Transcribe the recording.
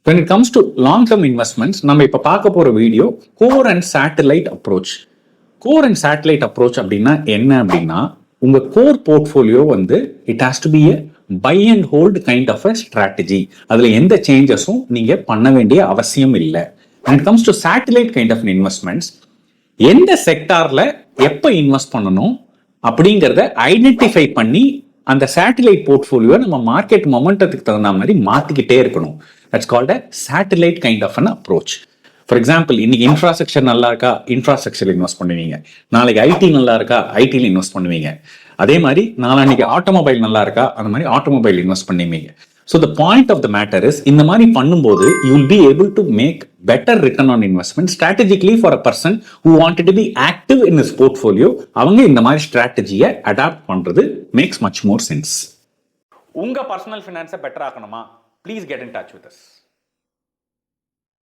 when it comes to long term investments, நம்ம இப்ப பார்க்க போற video core and satellite approach. Core and satellite approach அப்படின்னா என்ன அப்படின்னா, உங்க கோர் போர்ட்ஃபோலியோ வந்து it has to be a buy and hold kind of a strategy. அதுல எந்த சேஞ்சஸும் நீங்க பண்ண வேண்டிய அவசியம் இல்லை. when it comes to satellite kind of investments, எந்த செக்டார்ல எப்ப இன்வெஸ்ட் பண்ணணும் அப்படிங்கிறத ஐடென்டிஃபை பண்ணி அந்த சேட்டலைட் போர்ட்ஃபோலியோ நம்ம மார்க்கெட் மொமெண்டத்துக்கு தகுந்த மாதிரி மாத்திக்கிட்டே இருக்கணும். That's called a satellite kind of an approach. For example, இன்னைக்கு இன்ஃப்ராஸ்ட்ரக்சர் நல்லா இருக்கா, இன்ஃப்ராஸ்ட்ரக்சர் இன்வெஸ்ட் பண்ணுவீங்க. நாளைக்கு ஐடி நல்லா இருக்கா, ஐடியில் இன்வெஸ்ட் பண்ணுவீங்க. அதே மாதிரி நாளைக்கு ஆட்டோமொபைல் நல்லா இருக்கா, அந்த மாதிரி ஆட்டோமொபைல் இன்வெஸ்ட் பண்ணுவீங்க. So the point of the matter is, இந்த மாதிரி பண்ணும்போது you will be able to make better return on investment strategically for a person who wanted to be active in his portfolio. அவங்க இந்த மாதிரி ஸ்ட்ராட்டஜியை adopt பண்றது makes much more sense. உங்க personal ஃபினான்ஸை பெட்டர் ஆக்கணுமா? Please get in touch with us.